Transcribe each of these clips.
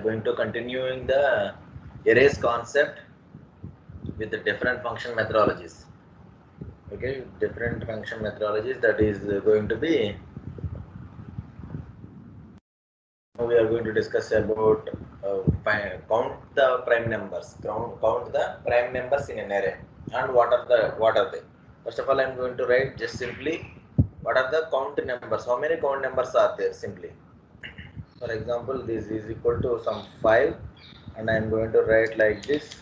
going to continuing the arrays concept with the different function methodologies. Okay, different function methodologies, that is going to be, we are going to discuss about count the prime numbers, count the prime numbers in an array, and what are they. First of all, I am going to write just simply what are the count numbers, how many count numbers are there simply. For example, this is equal to some 5, and I am going to write like this.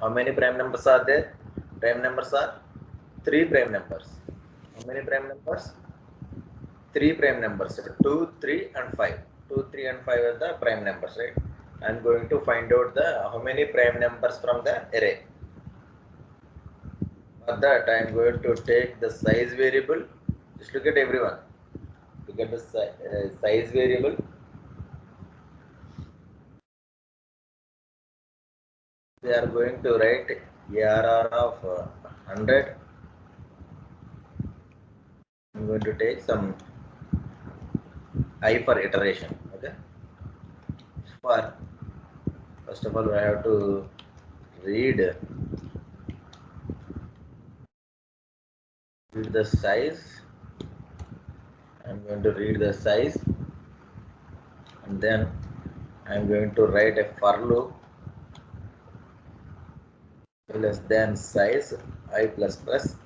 How many prime numbers are there? Prime numbers are 3 prime numbers. How many prime numbers? 3 prime numbers. 2, 3 and 5. 2, 3 and 5 are the prime numbers, right? I am going to find out the how many prime numbers from the array. For that, I am going to take the size variable. Just look at everyone. Look at the size variable. We are going to write ARR of 100. I'm going to take some I for iteration. Okay. First of all, we have to read the size. I'm going to read the size, and then I'm going to write a for loop less than size I plus plus.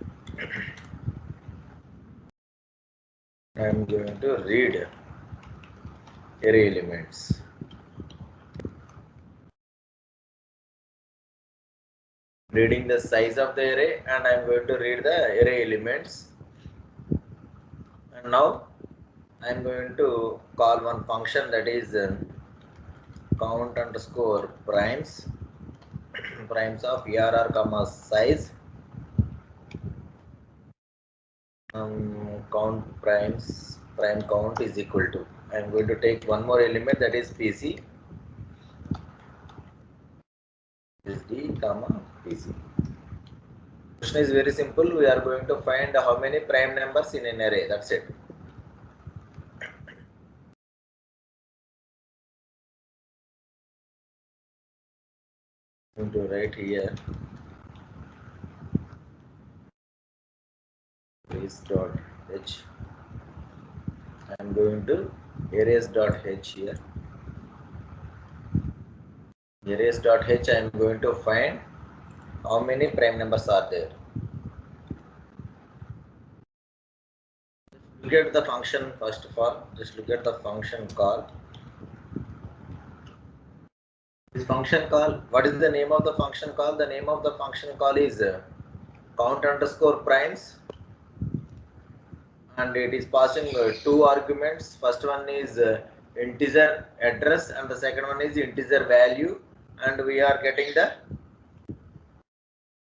I'm going to read array elements. Reading the size of the array, and I'm going to read the array elements. And now I'm going to call one function, that is count underscore primes of ARR comma size. Count prime count is equal to, I'm going to take one more element, that is PC. Is D comma PC. Question is very simple. We are going to find how many prime numbers in an array. That's it. I'm going to write here arrays.h. I'm going to arrays.h here. Arrays.h, I am going to find how many prime numbers are there. Look at the function first of all. Just look at the function call. This function call, what is the name of the function call? The name of the function call is count underscore primes, and it is passing two arguments. First one is integer address, and the second one is integer value, and we are getting the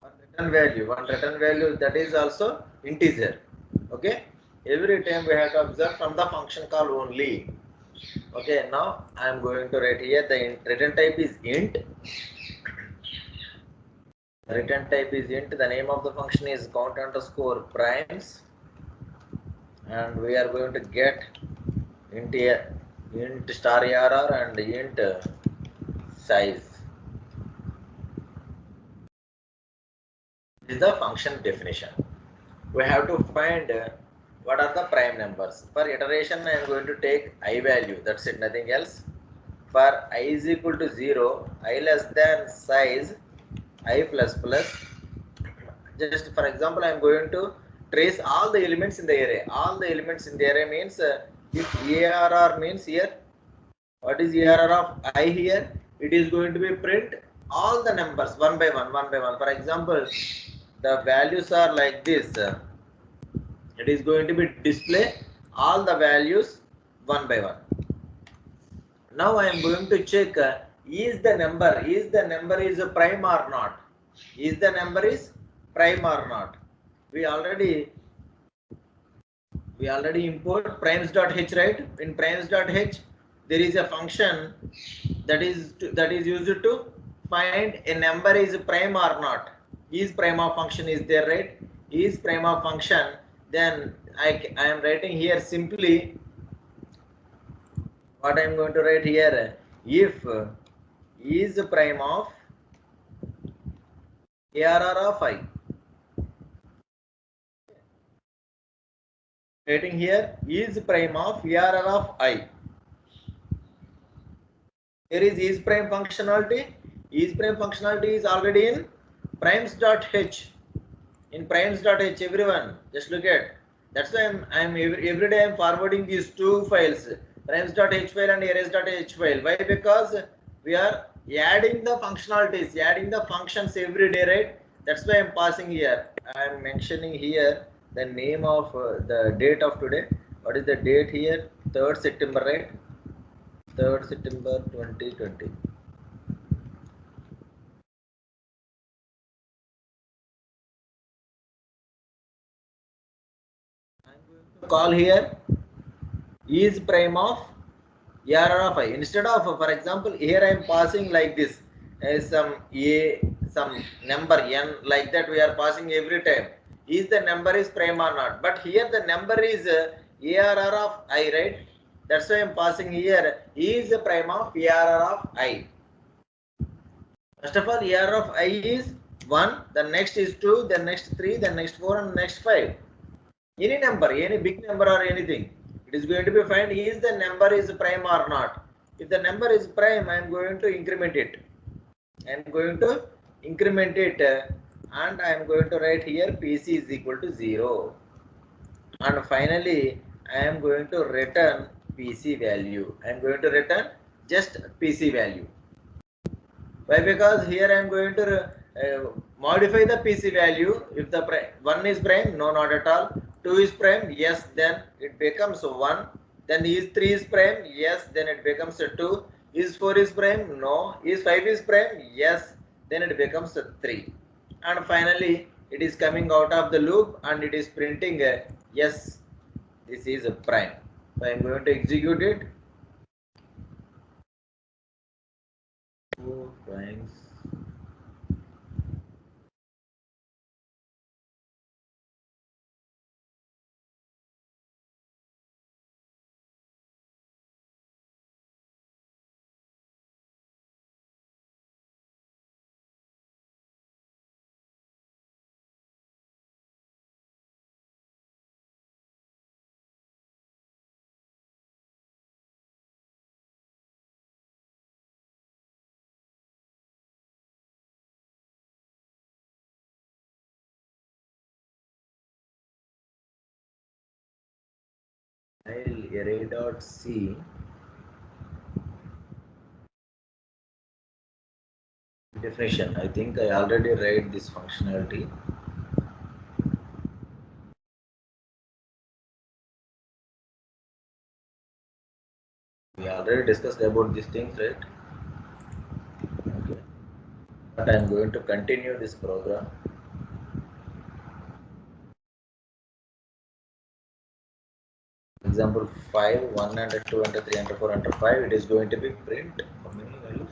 one return value that is also integer. Okay, every time we have to observe from the function call only. Okay, now I am going to write here the return type is int. Return type is int. The name of the function is count underscore primes, and we are going to get int star ARR and int size. This is the function definition. We have to find what are the prime numbers. For iteration, I am going to take I value. That's it, nothing else. For I is equal to 0, I less than size, I plus plus. Just for example, I am going to trace all the elements in the array. All the elements in the array means if ARR means here, what is ARR of I here? It is going to be print all the numbers one by one. For example, the values are like this. It is going to be display all the values one by one. Now I am going to check is the number is a prime or not? Is the number is prime or not? We already import primes.h, right? In primes.h there is a function that is used to find a number is prime or not. Is prime of function is there, right? Is prime of function, then I am writing here simply what I am going to write here. if is prime of ARR of I. Stating here is prime of ARR of I. Here is prime functionality. Is prime functionality is already in primes.h. In primes.h, everyone just look at. That's why I'm every day I'm forwarding these two files, primes.h file and arrays.h file. Why? Because we are adding the functionalities, adding the functions every day, right? That's why I'm passing here. I'm mentioning here the name of the date of today. What is the date here? 3rd September, right? 3rd September 2020. I'm going to call here is prime of ARR of I. Instead of, for example, here I am passing like this, some number n, like that we are passing every time. Is the number is prime or not? But here the number is ARR of I, right? That's why I am passing here is the prime of ARR of I. First of all, ARR of I is 1, the next is 2, then next 3, then next 4, and next 5. Any number, any big number or anything, it is going to be find is the number is prime or not. If the number is prime, I am going to increment it. I am going to increment it and I am going to write here PC is equal to 0. And finally, I am going to return PC value. I am going to return just PC value. Why? Because here I am going to modify the PC value. If the 1 is prime, no, not at all. 2 is prime, yes, then it becomes 1. Then is 3 is prime, yes, then it becomes 2. Is 4 is prime, no. Is 5 is prime, yes, then it becomes 3. And finally, it is coming out of the loop and it is printing yes, this is a prime. So I am going to execute it. 4 primes. Array.c definition. I think I already read this functionality. We already discussed about these things, right? Okay. But I am going to continue this program. Example 5, 1 and 2 and 3 and 4 and 5. It is going to be print how many values?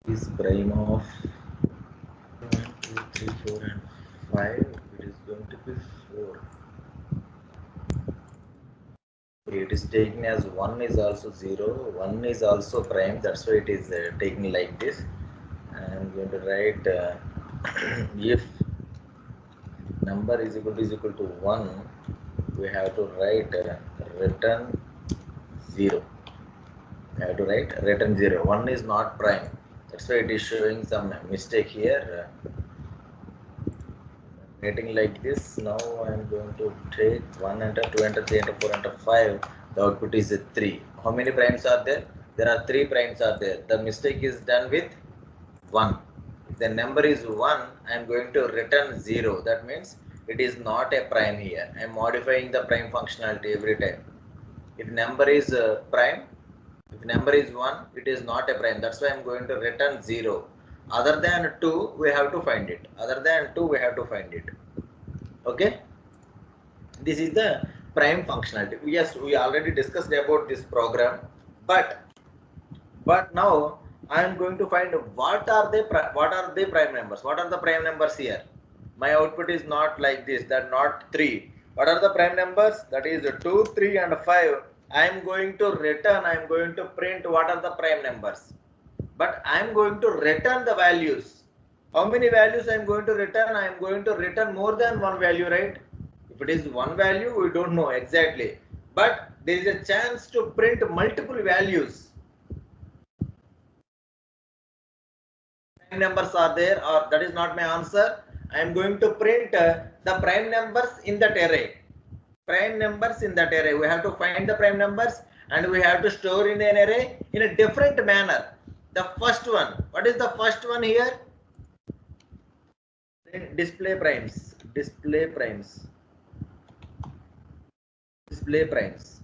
Is prime of 1, 2, 3, 4 and 5. It is going to be 4. It is taken as 1 is also 0, 1 is also prime. That's why it is taken like this. I am going to write if number is equal to 1, we have to write return 0. We have to write return 0. 1 is not prime. That's why it is showing some mistake here. Getting like this. Now I am going to take 1 enter, 2 enter, 3 enter, 4 enter, 5. The output is 3. How many primes are there? There are 3 primes are there. The mistake is done with 1. If the number is 1, I am going to return 0. That means it is not a prime here. I am modifying the prime functionality every time. If number is prime, if number is 1, it is not a prime. That's why I am going to return 0. Other than 2, we have to find it. Other than 2, we have to find it. Okay, this is the prime functionality. Yes, we already discussed about this program, but now I am going to find what are the prime numbers. What are the prime numbers here? My output is not like this, that not 3. What are the prime numbers? That is 2, 3 and 5. I am going to return, I am going to print what are the prime numbers. But I am going to return the values. How many values I am going to return? I am going to return more than one value, right? If it is one value, we don't know exactly. But there is a chance to print multiple values. Prime numbers are there, or that is not my answer. I am going to print the prime numbers in that array. Prime numbers in that array. We have to find the prime numbers and we have to store in an array in a different manner. The first one, what is the first one here? Display primes. Display primes. Display primes.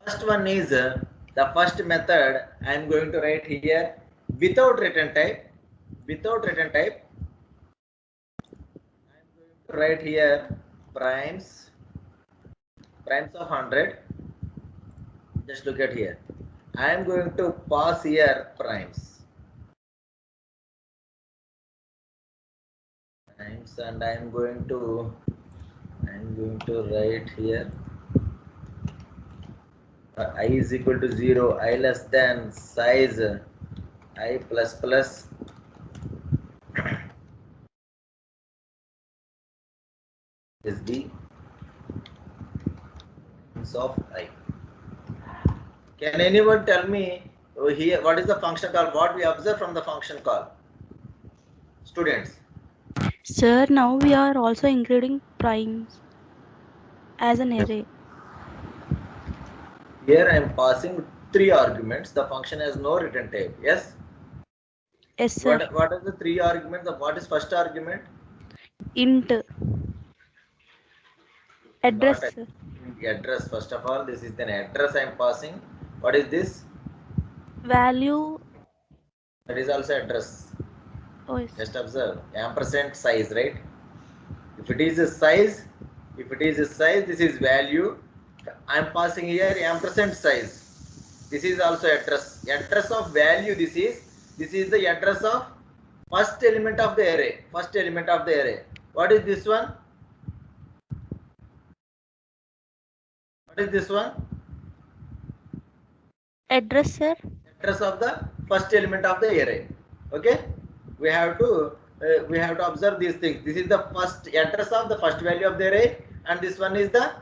First one is the first method I am going to write here without return type. Without return type. I am going to write here primes of 100. Just look at here. I am going to pass here primes and I am going to write here I is equal to 0, I less than size I plus plus is the of I. Can anyone tell me here what is the function call? What we observe from the function call? Students. Sir, now we are also including primes as an array. Here I am passing 3 arguments. The function has no return type. Yes? Yes, sir. What are the 3 arguments? What is first argument? Int Not address. address. First of all, this is an address I am passing. What is this? Value. That is also address. Oh, yes. Just observe. Ampersand size, right? If it is a size, this is value. I am passing here ampersand size. This is also address. Address of value. This is the address of first element of the array. First element of the array. What is this one? What is this one? Address, sir. Address of the first element of the array. Okay, we have to observe these things. This is the first address of the first value of the array, and this one is the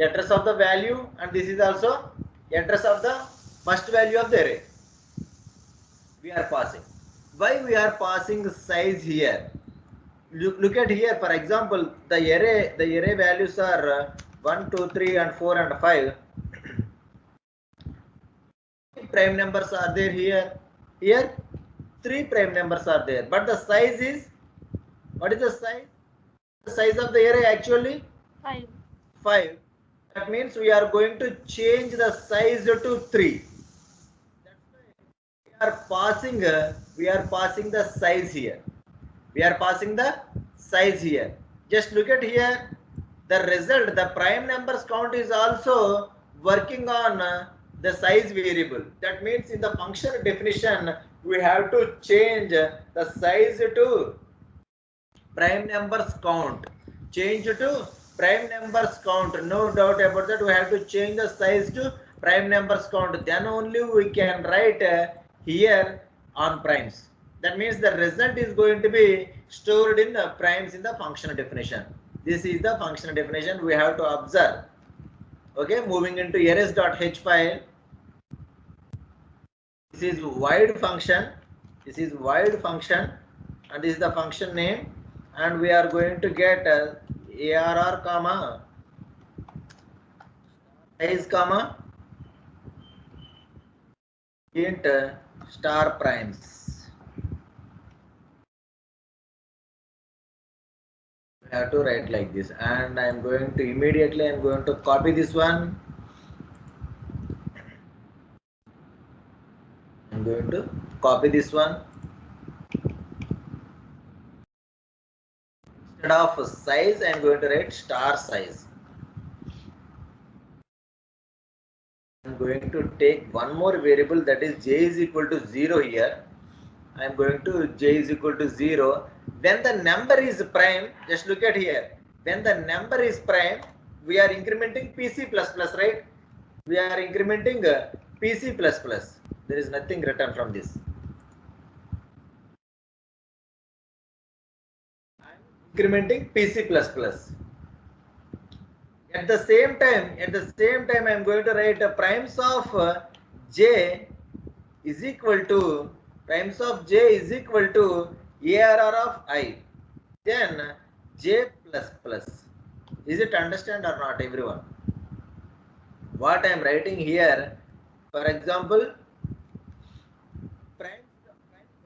address of the value, and this is also address of the first value of the array. We are passing. Why we are passing size here? Look at here. For example, the array values are 1, 2, 3, and 4 and 5. Prime numbers are there here. Here 3 prime numbers are there, but the size is, what is the size? The size of the array actually 5. That means we are going to change the size to 3. That's why we are passing the size here. We are passing the size here. Just look at here. The result, the prime numbers count is also working on the size variable. That means in the function definition, we have to change the size to prime numbers count. Change to prime numbers count. No doubt about that. We have to change the size to prime numbers count. Then only we can write here on primes. That means the result is going to be stored in primes in the function definition. This is the function definition we have to observe. Okay, moving into arrays.h file. This is void function. This is void function, and this is the function name. And we are going to get arr comma size comma int star primes. We have to write like this, and I am going to immediately copy this one. I'm going to copy this one. Instead of size, I am going to write star size. I am going to take one more variable, that is j is equal to 0 here. I am going to j is equal to 0. When the number is prime, just look at here. When the number is prime, we are incrementing PC++, right? We are incrementing PC++. There is nothing written from this. I am incrementing PC++. At the same time, I am going to write primes of j is equal to ARR of I. Then j plus plus. Is it understand or not, everyone? What I am writing here, for example, primes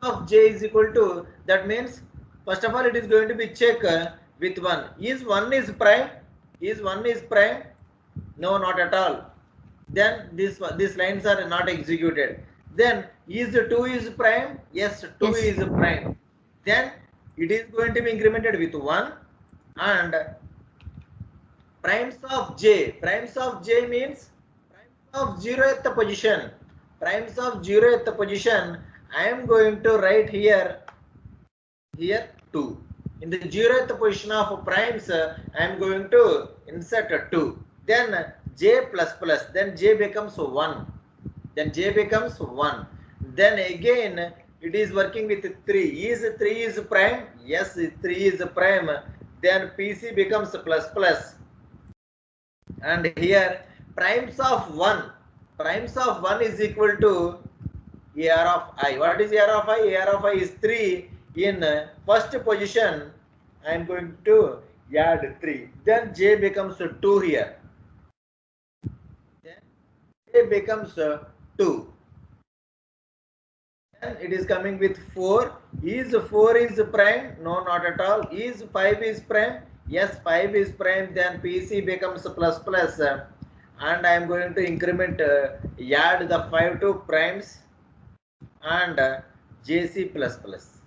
of j is equal to, that means first of all it is going to be check with 1. Is 1 is prime? Is 1 is prime? No, not at all. Then these lines are not executed. Then is 2 is prime? Yes, 2 Yes. is prime. Then it is going to be incremented with 1, and primes of j means primes of 0th position. Primes of 0th position, I am going to write here 2. In the 0th position of primes, I am going to insert a 2. Then j plus plus, then j becomes 1. Then j becomes 1. Then again it is working with 3. Is 3 is prime? Yes, 3 is prime. Then PC becomes plus plus. And here primes of 1. Primes of 1 is equal to AR of I. What is AR of I? AR of I is 3. In first position, I am going to add 3. Then j becomes 2 here. Then j becomes 2. Then it is coming with 4. Is 4 is prime? No, not at all. Is 5 is prime? Yes, 5 is prime. Then PC becomes plus plus. And I am going to increment, add the 5 to primes and JC plus plus.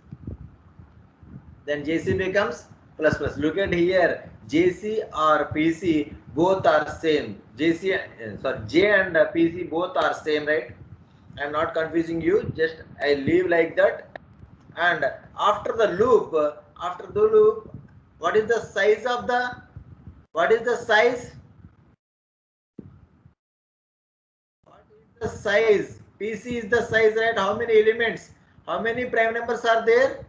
Then JC becomes plus plus. Look at here, JC or PC both are same. J and PC both are same, right? I am not confusing you. Just I leave like that. And after the loop, what is the size of the? What is the size? What is the size? PC is the size, right? How many elements? How many prime numbers are there?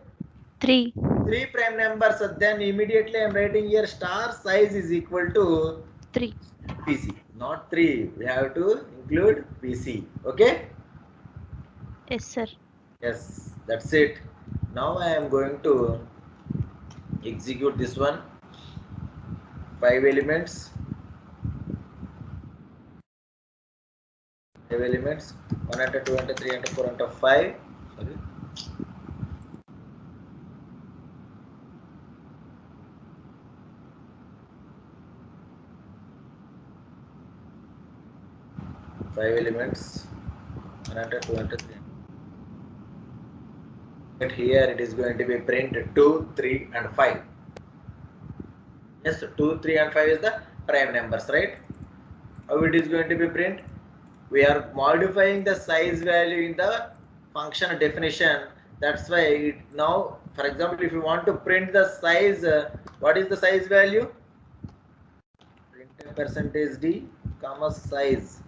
3. 3 prime numbers. Then immediately I am writing here star size is equal to 3. PC, not 3. We have to include PC. Okay? Yes, sir. Yes, that's it. Now I am going to execute this one. 5 elements. 5 elements. 1 enter, 2 enter, 3 enter, 4 enter, 5. Sorry. Five elements. 1 enter, 2 enter, 3 enter. But here it is going to be print 2, 3 and 5. Yes, 2, 3 and 5 is the prime numbers, right? How it is going to be print? We are modifying the size value in the function definition. That's why it now, for example, if you want to print the size, what is the size value? Print percentage d comma size.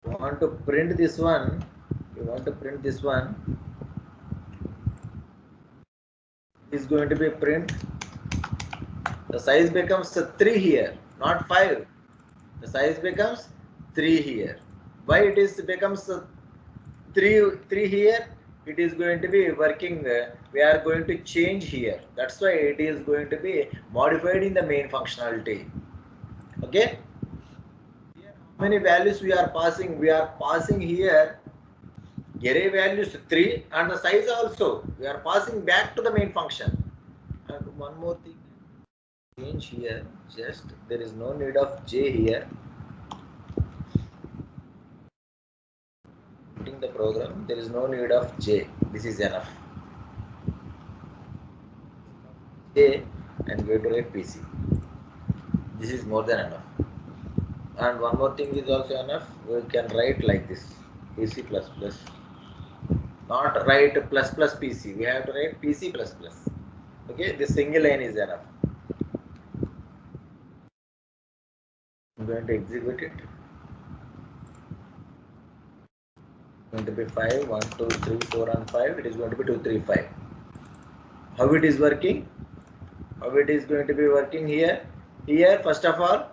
You want to print this one. Is going to be print. The size becomes 3 here, not 5. The size becomes 3 here. Why it is becomes 3 here? It is going to be working. We are going to change here. That's why it is going to be modified in the main functionality. Okay. Here, how many values we are passing? We are passing here array values 3 and the size also. We are passing back to the main function. And one more thing. Change here. Just there is no need of j here. The program, there is no need of j. This is enough. A, I'm going to write PC. This is more than enough. And one more thing is also enough. We can write like this, PC plus plus. Not write plus plus PC. We have to write PC plus plus. Okay, this single line is enough. I'm going to execute it. Going to be 5, 1, 2, 3, 4, and 5. It is going to be 2, 3, 5. How it is working? How it is going to be working here? Here, first of all,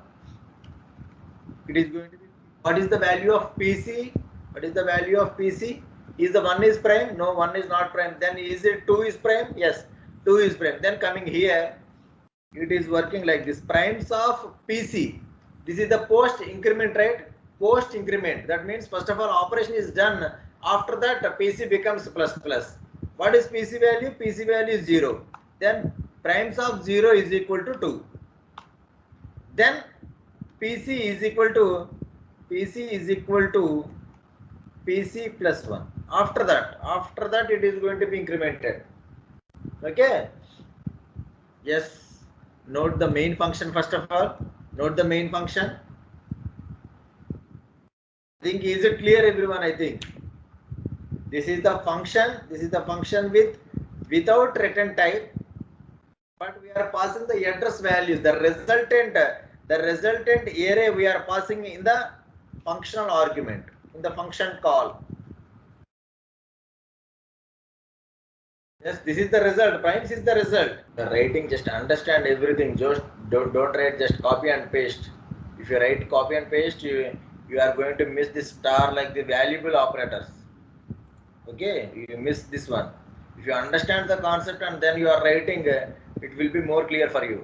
it is going to be, what is the value of PC? What is the value of PC? Is the 1 is prime? No, 1 is not prime. Then is it 2 is prime? Yes, 2 is prime. Then coming here, it is working like this. Primes of PC. This is the post increment, right? Post increment. That means first of all operation is done. After that PC becomes plus plus. What is PC value? PC value is 0. Then primes of 0 is equal to 2. Then PC is equal to PC plus 1. After that it is going to be incremented. Okay. Yes. Note the main function first of all. Note the main function. I think is it clear, everyone? I think this is the function. This is the function without return type, but we are passing the address values. The resultant array we are passing in the functional argument, in the function call. Yes, this is the result. Primes is the result. The writing, just understand everything. Just don't write just copy and paste. If you write copy and paste, you are going to miss this star like the valuable operators. Okay, you miss this one. If you understand the concept and then you are writing, it will be more clear for you.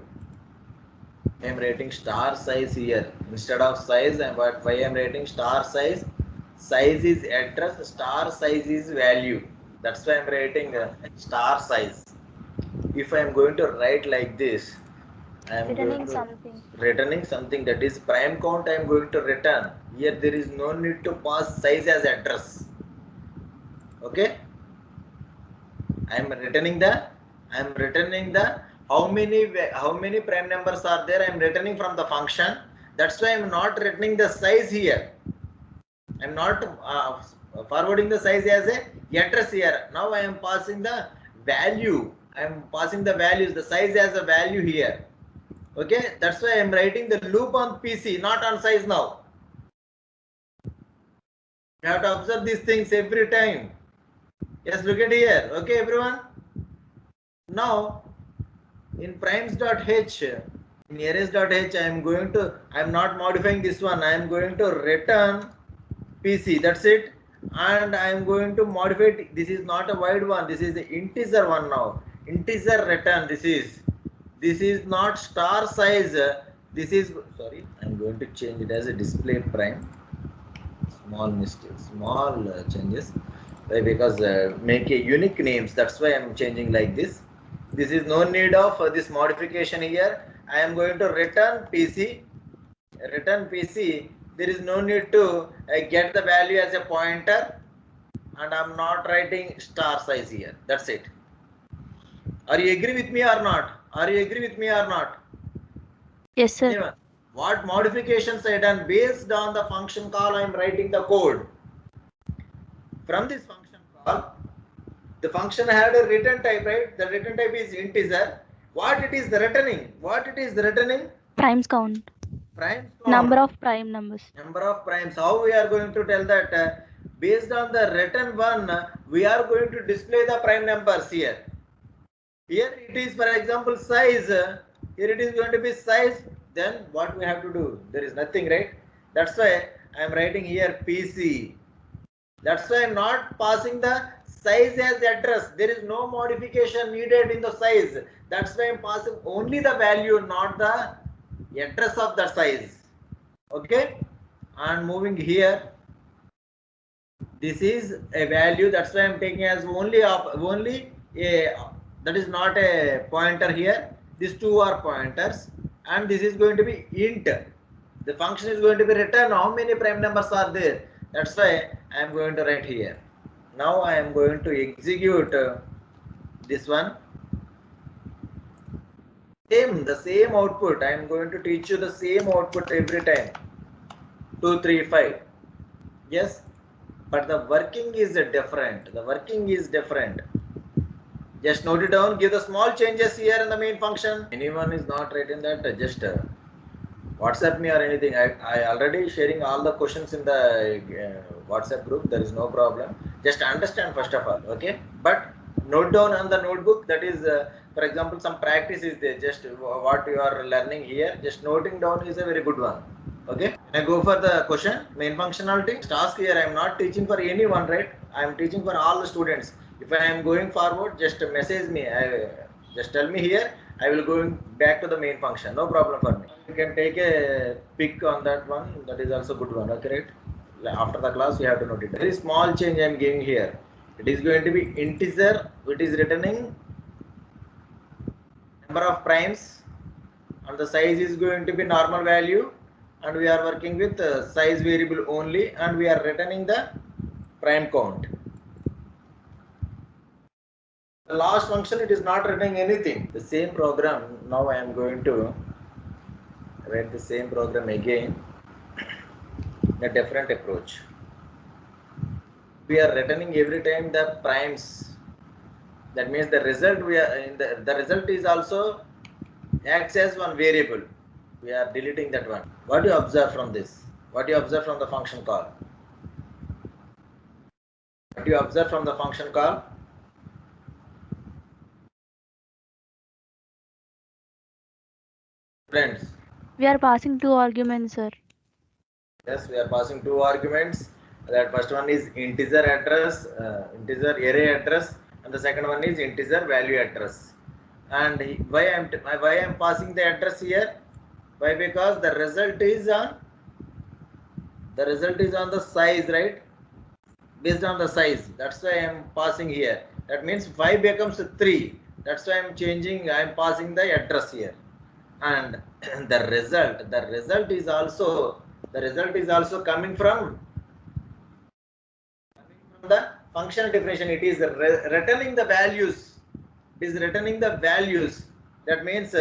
I am writing star size here instead of size. But why I am writing star size? Size is address. Star size is value. That's why I am writing star size. If I am going to write like this, I am returning something that is prime count. I am going to return. Here there is no need to pass size as address. Okay. I am returning the how many prime numbers are there. I am returning from the function. That's why I am not returning the size here. I am not forwarding the size as a address here. Now I am passing the value. I am passing the values, the size as a value here. Okay, that's why I am writing the loop on PC, not on size now. You have to observe these things every time. Yes, look at here. Okay, everyone. Now in primes.h, in arrays.h, I am not modifying this one. I am going to return PC. That's it. And I am going to modify it. This is not a wide one. This is the integer one now. Integer return. This is not star size. This is, sorry, I am going to change it as a display prime. Small mistakes, small changes. Why? Because make a unique names. That's why I am changing like this. This is no need of this modification here. I am going to return PC. Return PC. There is no need to get the value as a pointer, and I am not writing star size here. That's it. Are you agree with me or not? Yes, sir. Anyone? What modifications I done based on the function call? I am writing the code. From this function call, the function had a return type, right? The return type is integer. What it is the returning? Primes count. Number of prime numbers. Number of primes. How we are going to tell that? Based on the return one, we are going to display the prime numbers here. Here it is, for example, size. Here it is going to be size. Then what we have to do? There is nothing, right? That's why I am writing here PC. That's why I am not passing the size as address. There is no modification needed in the size. That's why I am passing only the value, not the address of the size. Okay. And moving here, this is a value. That's why I am taking as only a, that is not a pointer here. These two are pointers, and this is going to be int. The function is going to be return how many prime numbers are there. That's why I am going to write here. Now I am going to execute this one. The same output. I am going to teach you the same output every time. 2, 3, 5. Yes, but the working is different. The working is different. Just note it down. Give the small changes here in the main function. Anyone is not writing that, just WhatsApp me or anything. I already sharing all the questions in the WhatsApp group. There is no problem. Just understand first of all, okay? But note down on the notebook. That is, for example, some practice is there. Just what you are learning here. Just noting down is a very good one. Okay. Can I go for the question? Main functionality. Task here. I am not teaching for anyone, right? I am teaching for all the students. If I am going forward, just message me. Just tell me here. I will go back to the main function. No problem for me. You can take a pick on that one. That is also good one. Okay, right? After the class, you have to note it. Very small change I am giving here. It is going to be integer. It is returning number of primes, and the size is going to be normal value. And we are working with size variable only, and we are returning the prime count. The last function, it is not returning anything. The same program. Now I am going to write the same program again. A different approach. We are returning every time the primes. That means the result we are in the result is also acts as one variable. We are deleting that one. What do you observe from this? What do you observe from the function call? What do you observe from the function call? Friends. We are passing 2 arguments, sir. Yes, we are passing 2 arguments. That first one is integer address, integer array address, and the second one is integer value address. And why I am passing the address here? Why? Because the result is on the size, right? Based on the size. That's why I am passing here. That means 5 becomes 3. That's why I am changing. I am passing the address here. And the result is also coming from the functional definition. It is returning the values. It is returning the values. That means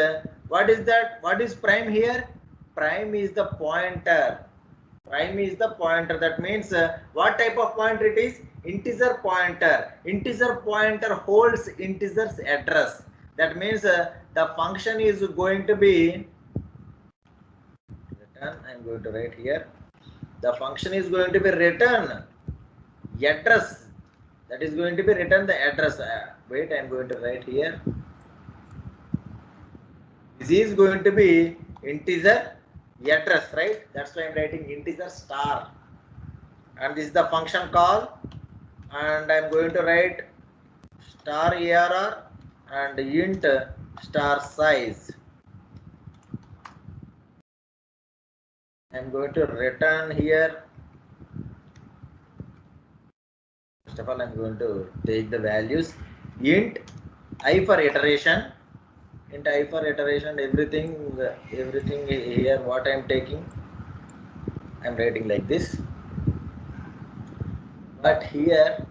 what is that? What is prime here? Prime is the pointer. Prime is the pointer. That means what type of pointer it is? Integer pointer. Integer pointer holds integer's address. That means the function is going to be return. I am going to write here. The function is going to be return address. That is going to be return the address. Wait, I am going to write here. This is going to be integer address, right? That's why I am writing integer star. And this is the function call. And I am going to write star ARR and int star size. I am going to return here. First of all, I am going to take the values. Int I for iteration. Int I for iteration. Everything here. What I am taking, I am writing like this. But here,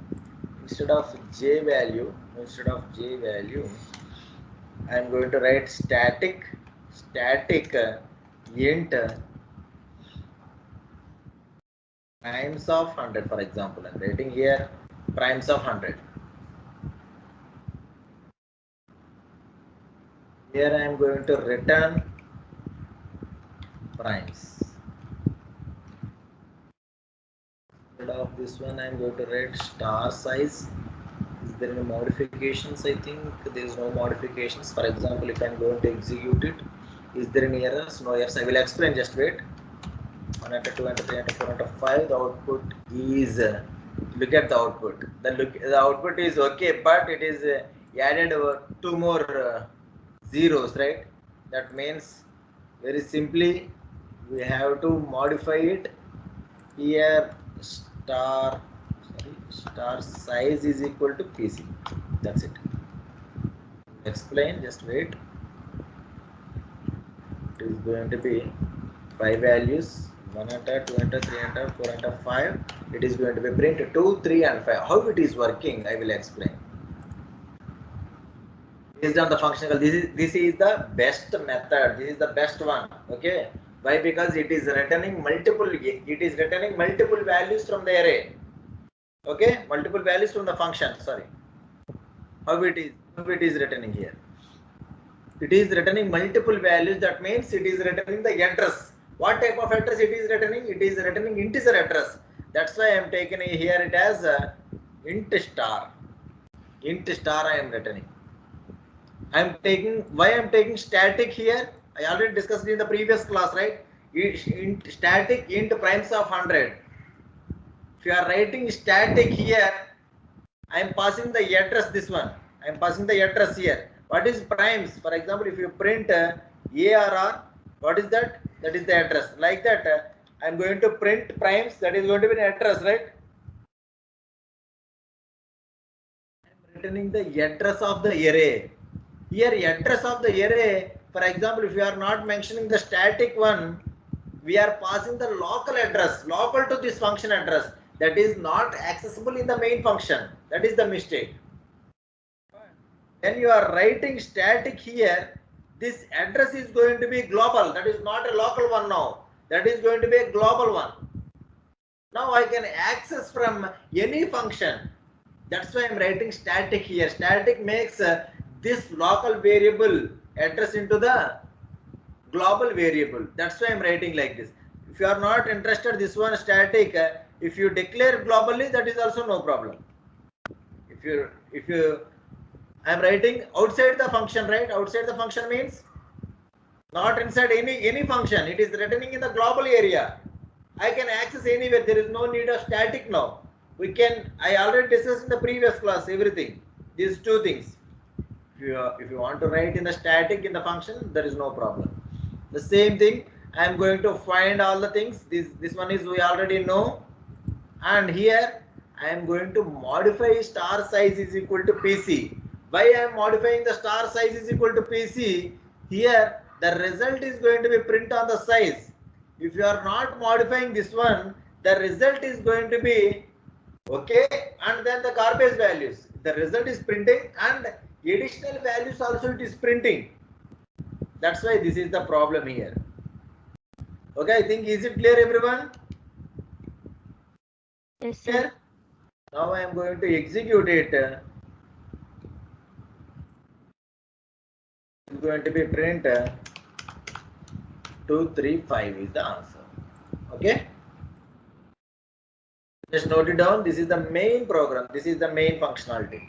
instead of j value, I am going to write static int primes of 100. For example, I am writing here primes of 100. Here I am going to return primes. Instead of this one, I am going to write star size. Is there any modifications? I think there is no modifications. For example, if I am going to execute it, is there any errors? No errors. I will explain. Just wait. 1 enter 2 enter 3 enter 4 enter 5. The output is look at the output. The output is okay, but it is added 2 more zeros, right? That means very simply we have to modify it here. Star size is equal to PC. That's it. Explain. Just wait. It is going to be 5 values. 1 enter, 2 enter, 3 enter, 4 enter, 5. It is going to be print 2, 3 and 5. How it is working, I will explain. based on the function call. This is the best method. This is the best one. Okay. Why? Because it is returning multiple values from the array. Okay, multiple values from the function. Sorry. How it is returning here? It is returning multiple values. That means it is returning the address. What type of address it is returning? It is returning integer address. That's why I am taking here it as int star. Int star I am returning. Why I am taking static here? I already discussed in the previous class, right? Static int primes of 100. If you are writing static here, I am passing the address. This one I am passing the address here. What is primes? For example, if you print ARR, what is that? That is the address. Like that, I am going to print primes. That is going to be an address, right? I am returning the address of the array. Here, address of the array. For example, if you are not mentioning the static one, we are passing the local address, local to this function address. That is not accessible in the main function. That is the mistake. When you are writing static here, this address is going to be global. That is not a local one now. That is going to be a global one. Now I can access from any function. That's why I'm writing static here. Static makes this local variable address into the global variable. That's why I'm writing like this. If you are not interested, this one static, if you declare globally, that is also no problem. If you I'm writing outside the function, right? Outside the function means not inside any function. It is returning in the global area. I can access anywhere. There is no need of static now. I already discussed in the previous class everything. These two things. If you want to write in the static in the function, there is no problem. The same thing, I am going to find all the things. This one is we already know. And here I am going to modify star size is equal to PC. Why I am modifying the star size is equal to PC? Here the result is going to be print on the size. If you are not modifying this one, the result is going to be okay, and then the garbage values. The result is printing and additional values also it is printing. That's why this is the problem here. Okay, I think is it clear, everyone? Yes, sir. Now I am going to execute it. It's going to be print 235 is the answer. Okay. Just note it down. This is the main program. This is the main functionality.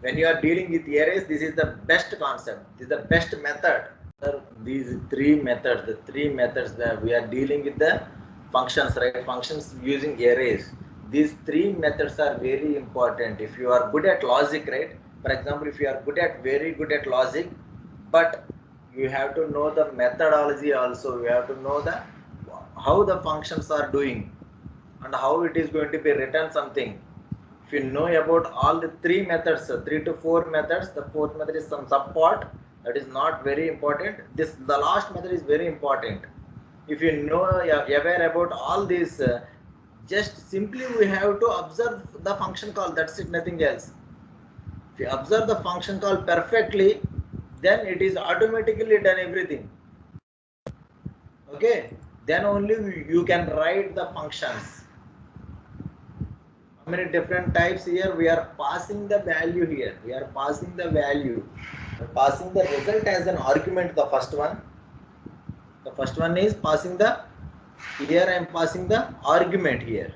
When you are dealing with arrays, this is the best concept. This is the best method. These three methods, the three methods that we are dealing with the functions, right? Functions using arrays. These three methods are very important. If you are good at logic, right? For example, if you are very good at logic, but you have to know the methodology also. You have to know how the functions are doing and how it is going to be written something. If you know about all the three methods, 3 to 4 methods, the fourth method is some subpart. That is not very important. The last method is very important. If you know aware about all this, just simply we have to observe the function call. That's it, nothing else. If you observe the function call perfectly, then it is automatically done everything. Okay, then only you can write the functions. How many different types here? We are passing the value here. We are passing the value. Passing the result as an argument. The first one is passing the, here I am passing the argument here,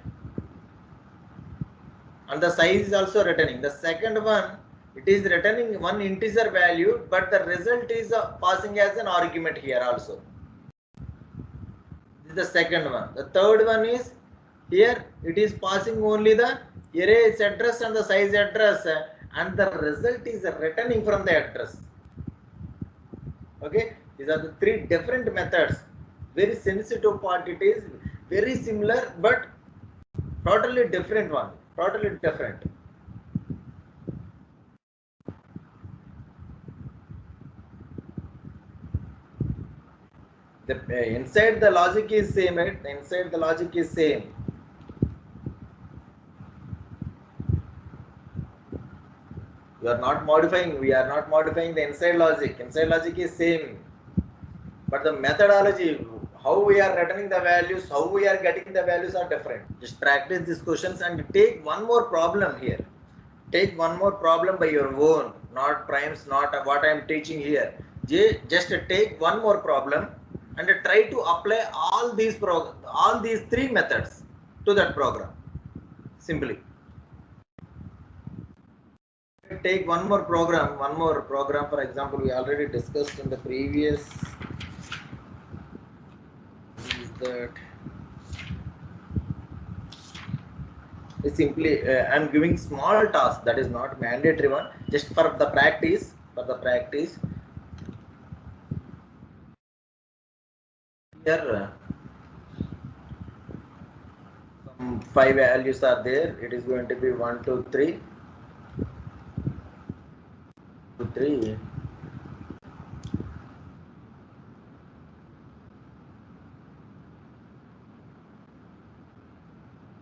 and the size is also returning. The second one, it is returning one integer value, but the result is passing as an argument here also. This is the second one. The third one is here it is passing only the array address and the size address, and the result is returning from the address. Okay, these are the three different methods. Very sensitive part. It is very similar but totally different one. Totally different. Inside the logic is same, right? Inside the logic is same. You are not modifying, we are not modifying the inside logic. Inside logic is same. But the methodology, how we are returning the values, how we are getting the values are different. Just practice these questions and take one more problem here. Take one more problem by your own, not primes, not what I am teaching here. Just take one more problem and try to apply all these three methods to that program. Simply. Take one more program. For example, we already discussed in the previous. Is that simply I'm giving small task, that is not mandatory one, just for the practice. Here some 5 values are there. It is going to be 1 2 3 2 3.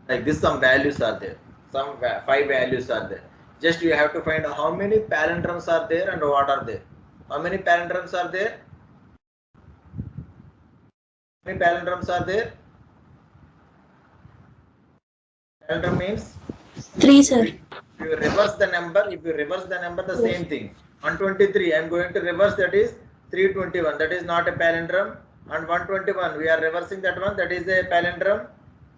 Like this, some values are there, some 5 values are there. Just you have to find how many palindromes are there and what are they. How many palindromes are there? How many palindromes are there? Palindrome means 3, sir. if you reverse the number, the same thing. 123, I am going to reverse, that is 321, that is not a palindrome. And 121, we are reversing that one, that is a palindrome.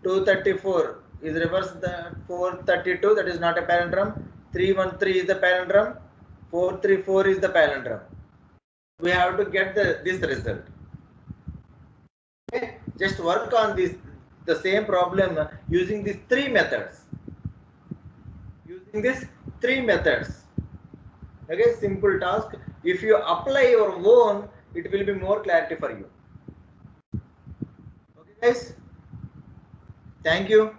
234 is reverse the 432, that is not a palindrome. 313 is the palindrome. 434 is the palindrome. We have to get this result. Okay? Just work on the same problem using these 3 methods. Okay, simple task. If you apply your own, it will be more clarity for you. Okay guys, thank you.